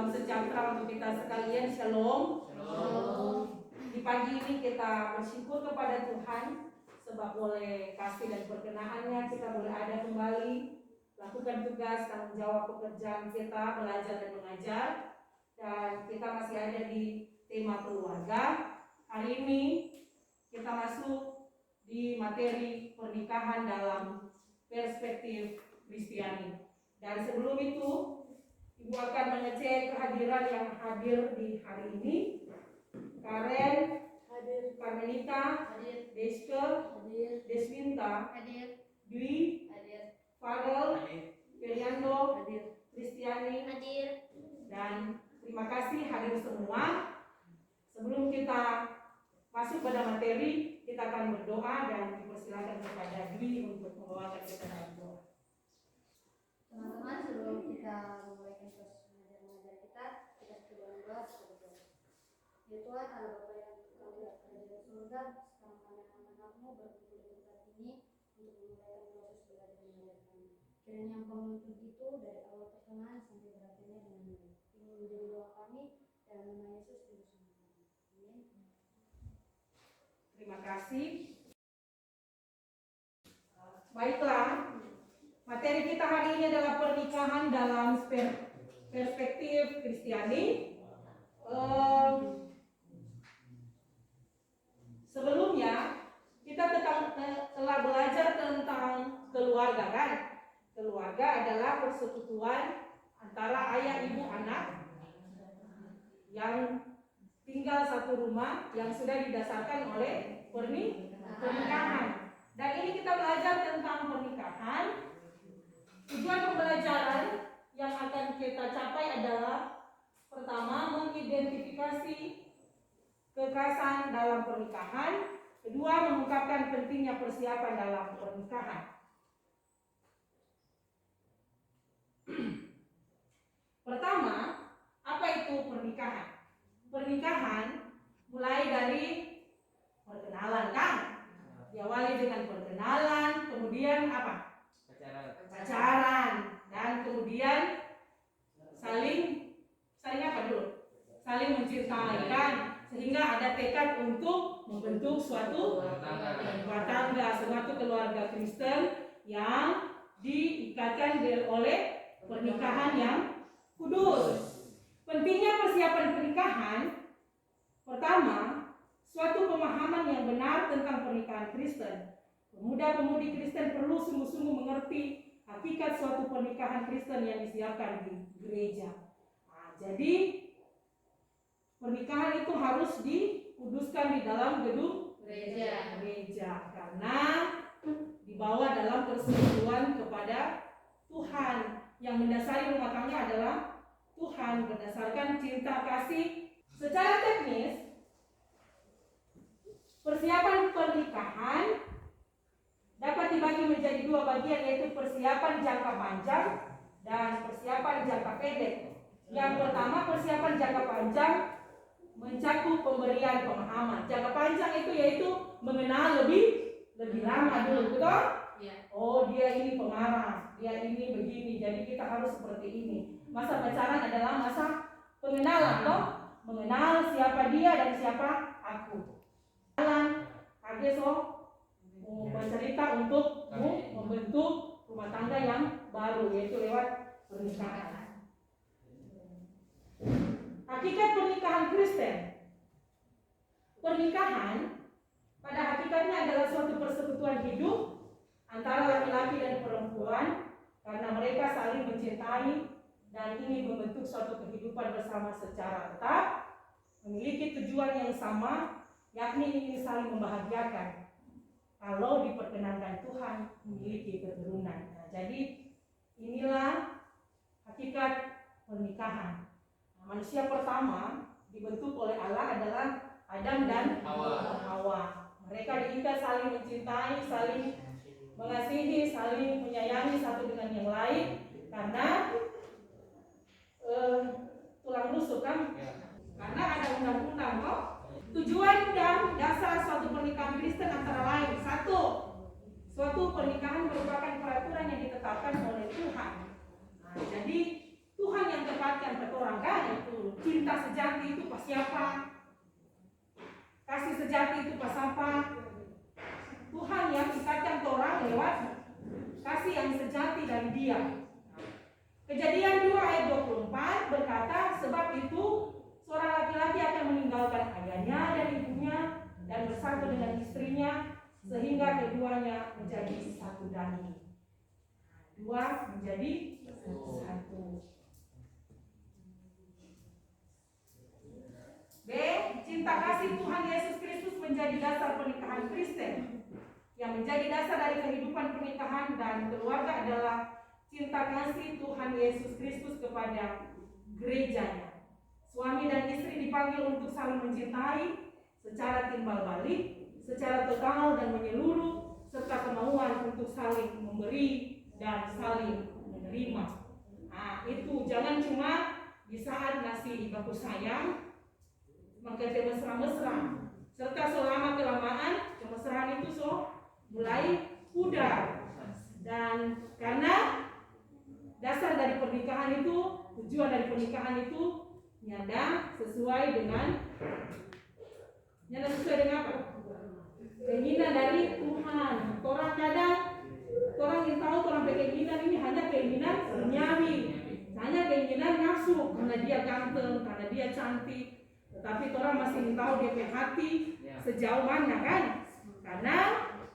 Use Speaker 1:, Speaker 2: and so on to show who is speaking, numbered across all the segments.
Speaker 1: Salam sejahtera untuk kita sekalian. Shalom.
Speaker 2: Shalom.
Speaker 1: Di pagi ini kita bersyukur kepada Tuhan sebab oleh kasih dan perkenaannya kita boleh ada kembali lakukan tugas tanggung jawab pekerjaan kita, belajar dan mengajar. Dan kita masih ada di tema keluarga. Hari ini kita masuk di materi pernikahan dalam perspektif Kristiani. Dan sebelum itu Ibu akan mengecek kehadiran yang hadir di hari ini. Karen hadir, Carmelita hadir, Deske hadir, Desminta hadir, Dwi hadir, Fadel hadir, Feriando hadir, Kristiani hadir. Dan terima kasih hadir semua. Sebelum kita masuk pada materi, kita akan berdoa dan dipersilakan kepada Dwi untuk membawakan kita dalam doa.
Speaker 2: Teman-teman, sebelum kita memulai proses mengajar kita berdoa berdoa. Ya Tuhan, Allah Bapa yang Kau lihat ada di surga, sekarang kami anak-anakmu berkumpul di tempat ini untuk memulai proses belajar dan mengajar kami. Kiranya Engkau menuntut itu dari awal pertengahan sampai berakhirnya dengan baik. Ini menjadi doa kami dalam nama Yesus Kristus. Amin.
Speaker 1: Terima kasih. Baiklah, materi kita hari ini adalah pernikahan dalam perspektif Kristiani. Sebelumnya kita telah belajar tentang keluarga, kan? Keluarga adalah persekutuan antara ayah, ibu, anak yang tinggal satu rumah yang sudah didasarkan oleh pernikahan. Dan ini kita belajar tentang pernikahan. Tujuan pembelajaran yang akan kita capai adalah pertama, mengidentifikasi kekerasan dalam pernikahan. Kedua, mengungkapkan pentingnya persiapan dalam pernikahan. Pertama, apa itu pernikahan? Pernikahan mulai dari perkenalan, kan? Diawali dengan perkenalan, kemudian apa? Pacaran, dan kemudian saling apa dulu? Saling mencintai, kan? Sehingga ada tekad untuk membentuk suatu rumah tangga, suatu keluarga Kristen yang diikatkan oleh pernikahan yang kudus. Pentingnya persiapan pernikahan. Pertama, suatu pemahaman yang benar tentang pernikahan Kristen. Pemuda-pemudi Kristen perlu sungguh-sungguh mengerti hakikat suatu pernikahan Kristen yang disiapkan di gereja. Jadi pernikahan itu harus dikuduskan di dalam gedung gereja karena dibawa dalam persekutuan kepada Tuhan. Yang mendasari rumah tangga adalah Tuhan berdasarkan cinta kasih. Secara teknis, persiapan pernikahan dapat dibagi menjadi dua bagian, yaitu persiapan jangka panjang dan persiapan jangka pendek. Yang pertama, persiapan jangka panjang mencakup pemberian pemahaman. Jangka panjang itu yaitu mengenal lebih lama dulu, betul?
Speaker 2: Ya.
Speaker 1: Oh, dia ini pemarah, dia ini begini, jadi kita harus seperti ini. Masa pacaran adalah masa pengenalan, toh? Mengenal siapa dia dan siapa aku. Ageso bercerita untuk membentuk rumah tangga yang baru, yaitu lewat pernikahan. Hakikat pernikahan Kristen. Pernikahan pada hakikatnya adalah suatu persekutuan hidup antara laki-laki dan perempuan karena mereka saling mencintai dan ingin membentuk suatu kehidupan bersama secara tetap, memiliki tujuan yang sama, yakni ingin saling membahagiakan. Kalau diperkenankan Tuhan memiliki keturunan. Nah, jadi inilah hakikat pernikahan. Nah, manusia pertama dibentuk oleh Allah adalah Adam dan Hawa. Mereka diikat saling mencintai, saling mengasihi, saling menyayangi satu dengan yang lain karena tulang rusuk, kan? Karena ada undang-undang, kok. Tujuan dan dasar suatu pernikahan Kristen antara lain: satu, suatu pernikahan merupakan peraturan yang ditetapkan oleh Tuhan. Nah, jadi Tuhan yang tepat ingatkan ke orang kan itu cinta sejati itu pas siapa, kasih sejati itu pas apa. Tuhan yang ikatkan ke orang lewat kasih yang sejati dari Dia. Kejadian 2 ayat 24 berkata, sebab itu seorang laki-laki akan meninggalkan ayahnya dan ibunya dan bersatu dengan istrinya sehingga keduanya menjadi satu daging. Dua menjadi satu. B. Cinta kasih Tuhan Yesus Kristus menjadi dasar pernikahan Kristen. Yang menjadi dasar dari kehidupan pernikahan dan keluarga adalah cinta kasih Tuhan Yesus Kristus kepada gerejanya. Suami dan istri dipanggil untuk saling mencintai secara timbal balik, secara total dan menyeluruh, serta kemauan untuk saling memberi dan saling menerima. Nah, itu jangan cuma di saat nasi baku sayang, maka mesra-mesra, serta selama kelamaan kemesraan itu mulai pudar. Dan karena dasar dari pernikahan itu, tujuan dari pernikahan itu nyanda sesuai dengan apa? Keinginan dari Tuhan. Orang kadang orang yang tahu orang keinginan ini hanya keinginan duniawi, hanya keinginan nafsu karena dia ganteng, karena dia cantik. Tetapi orang masih tahu dia punya hati sejauh mana kan? Karena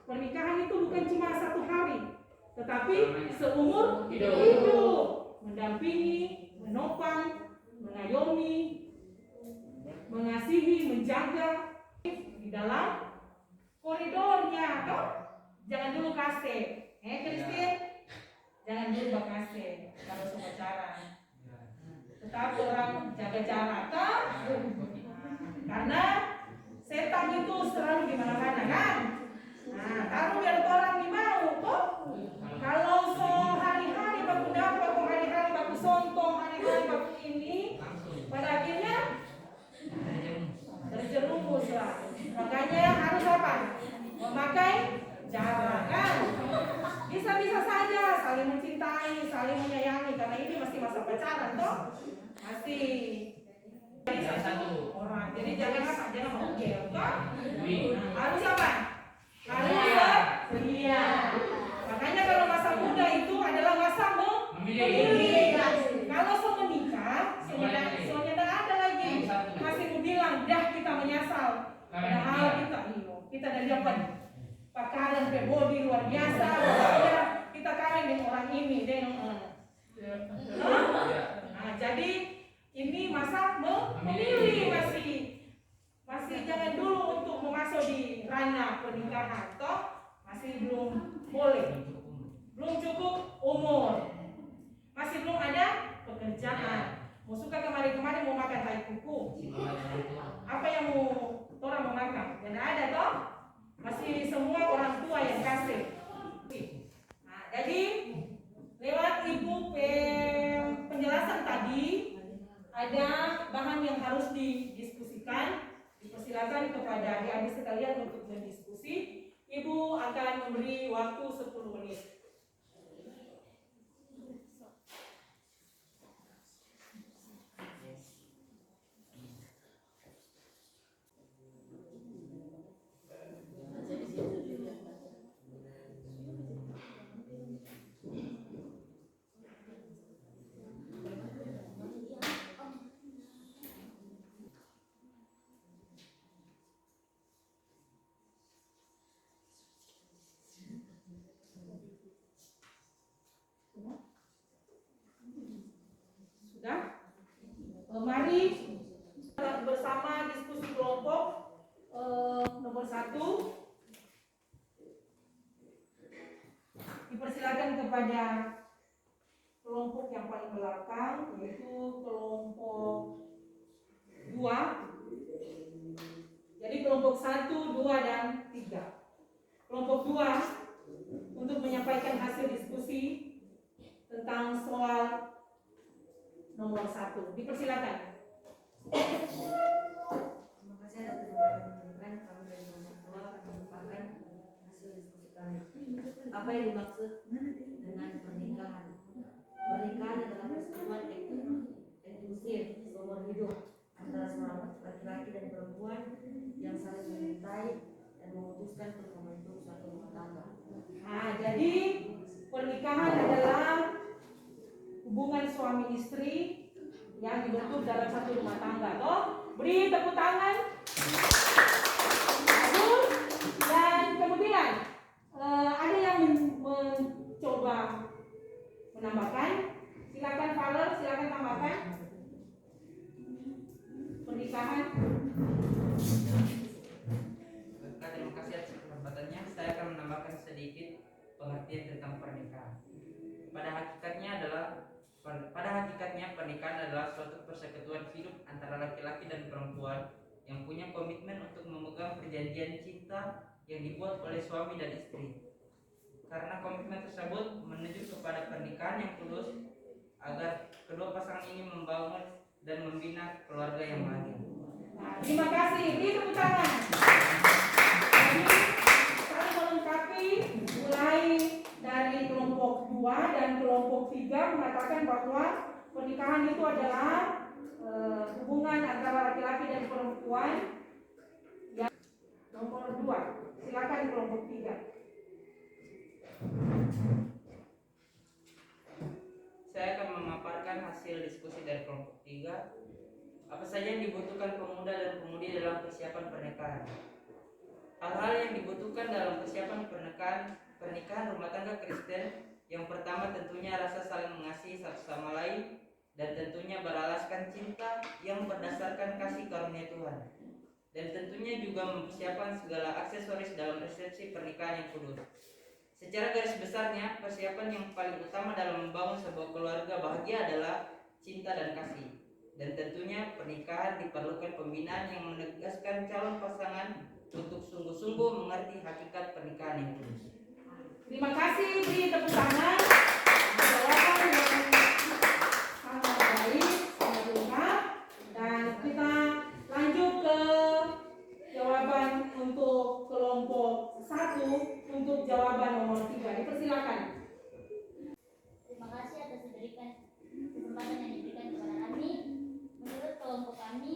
Speaker 1: pernikahan itu bukan cuma satu hari, tetapi seumur hidup, mendampingi, menopang, mengayomi, mengasihi, menjaga di dalam koridornya, toh? Jangan dulu kasih, Kristin, jangan dulu kasih kalau pacaran. Tetap orang jaga jarak, toh? Karena setan itu selalu di mana-mana kan? Nah, kalau biar orang dimau, toh? Kalau hari-hari baku dapat, hari-hari baku sontong, hari-hari baku ini, pada akhirnya terjerumus lah. Makanya harus apa? Memakai jarak kan? Bisa-bisa saja saling mencintai, saling menyayangi, karena ini masih masa pacaran toh, masih satu orang. Jadi jangan apa? Jangan mau toh? Harus apa? Harus setia. Makanya kalau masa muda itu adalah masa memilih. Kalau mau menikah, soalnya tidak ada lagi masih mau bilang, dah kita menyesal. Padahal kita dari dapat pakaran body luar biasa. Kita kawin dengan orang ini, nah, jadi ini masa memilih, masih jangan dulu untuk masuk di ranah pernikahan, toh masih belum boleh, belum cukup umur, masih belum ada pekerjaan, mau suka kemari-kemari mau makan tai kuku, apa yang mau orang mau makan, tidak ada toh, masih semua orang tua yang kasih. Nah, jadi lewat ibu penjelasan tadi ada bahan yang harus didiskusikan. Dipersilakan kepada adik-adik sekalian untuk berdiskusi. Ibu akan memberi waktu 10 menit. Mari bersama diskusi kelompok nomor 1. Dipersilakan kepada kelompok yang paling belakang, yaitu kelompok 2. Jadi kelompok 1, 2, dan 3. Kelompok 2 untuk menyampaikan hasil diskusi tentang soal nomor 1. Dipersilakan.
Speaker 3: Terima kasih atas kesempatan kami dari nomor 2 akan menyampaikan hasil diskusi kami. Apa yang dimaksud dengan pernikahan? Pernikahan adalah persetujuan
Speaker 1: Nah, jadi pernikahan adalah hubungan suami istri yang dibentuk dalam satu rumah tangga. Toh, beri tepuk tangan. Bagus. Dan kemudian ada yang mencoba menambahkan. Silakan Father, silakan tambahkan. Pernikahan.
Speaker 4: Terima kasih atas kesempatannya. Saya akan menambahkan sedikit pengertian tentang pernikahan. Pada hakikatnya pernikahan adalah suatu persekutuan hidup antara laki-laki dan perempuan yang punya komitmen untuk memegang perjanjian cinta yang dibuat oleh suami dan istri. Karena komitmen tersebut menuju kepada pernikahan yang kudus agar kedua pasangan ini membangun dan membina keluarga yang bahagia.
Speaker 1: Nah, terima kasih. Beri tepuk tangan. Jadi, saling melengkapi, mulai dari kelompok 2 dan kelompok 3 mengatakan bahwa pernikahan itu adalah hubungan antara laki-laki dan perempuan. Yang nomor 2, silakan kelompok 3.
Speaker 4: Saya akan memaparkan hasil diskusi dari kelompok 3. Apa saja yang dibutuhkan pemuda dan pemudi dalam persiapan pernikahan? Hal-hal yang dibutuhkan dalam persiapan pernikahan rumah tangga Kristen. Yang pertama tentunya rasa saling mengasihi satu sama lain dan tentunya beralaskan cinta yang berdasarkan kasih karunia Tuhan. Dan tentunya juga mempersiapkan segala aksesoris dalam resepsi pernikahan yang kudus. Secara garis besarnya, persiapan yang paling utama dalam membangun sebuah keluarga bahagia adalah cinta dan kasih. Dan tentunya pernikahan diperlukan pembinaan yang menegaskan calon pasangan untuk sungguh-sungguh mengerti hakikat pernikahan yang kudus.
Speaker 1: Terima kasih, beri tepuk tangan. Jawaban yang sangat baik, sangat lengkap. Dan kita lanjut ke jawaban untuk kelompok 1 untuk jawaban nomor 3. Dipersilakan.
Speaker 2: Terima kasih atas kesempatan yang diberikan kepada kami. Menurut kelompok kami,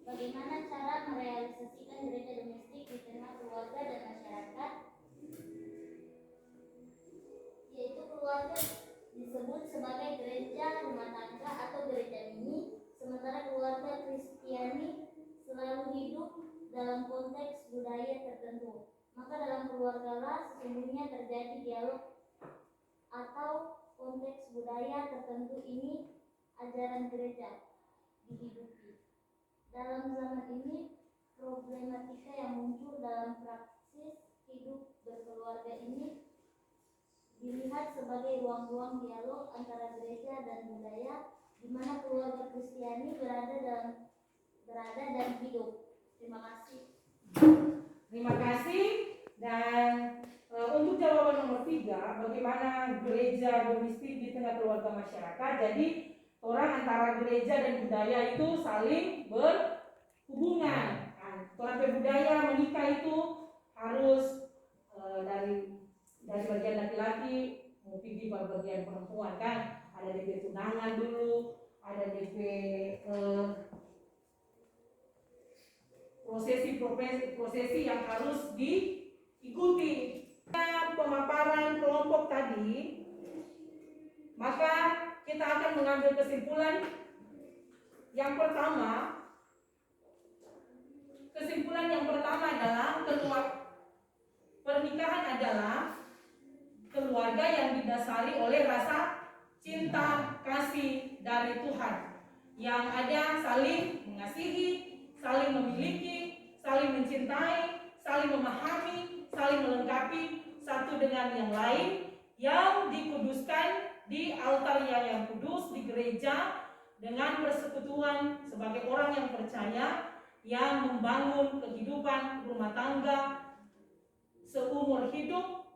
Speaker 2: bagaimana cara merealisasikan gereja domestik di tengah keluarga dan masyarakat? Yaitu keluarga disebut sebagai gereja rumah tangga atau gereja mini, sementara keluarga Kristiani selalu hidup dalam konteks budaya tertentu. Maka dalam keluargalah sesungguhnya terjadi dialog atau konteks budaya tertentu ini ajaran gereja dihidupi. Dalam zaman ini, problematika yang muncul dalam praksis hidup berkeluarga ini dilihat sebagai ruang-ruang dialog antara gereja dan budaya, di mana keluarga Kristiani berada dan hidup. Terima kasih.
Speaker 1: Terima kasih. Dan untuk jawaban nomor 3, bagaimana gereja domestik di tengah keluarga masyarakat. Jadi orang antara gereja dan budaya itu saling berhubungan. Orang budaya menikah itu harus dari bagian laki-laki mau pergi ke bagian perempuan kan. Ada DP tunangan dulu, ada DP prosesi yang harus diikuti. Pemaparan kelompok tadi, maka kita akan mengambil kesimpulan. Yang pertama adalah pernikahan adalah keluarga yang didasari oleh rasa cinta kasih dari Tuhan, yang ada saling mengasihi, saling memiliki, saling mencintai, saling memahami, saling melengkapi satu dengan yang lain, yang dikuduskan di altar yang kudus di gereja dengan persekutuan sebagai orang yang percaya, yang membangun kehidupan rumah tangga seumur hidup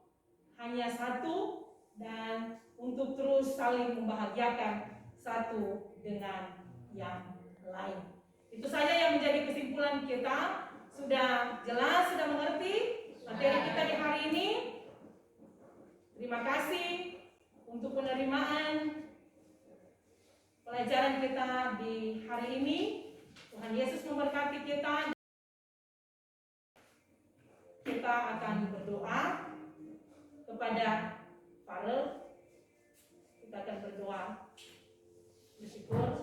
Speaker 1: hanya satu, dan untuk terus saling membahagiakan satu dengan yang lain. Itu saja yang menjadi kesimpulan kita. Sudah jelas, sudah mengerti materi kita di hari ini. Terima kasih untuk penerimaan pelajaran kita di hari ini. Tuhan Yesus memberkati kita. Kita akan berdoa. kepada Farel. Kita akan berdoa bersyukur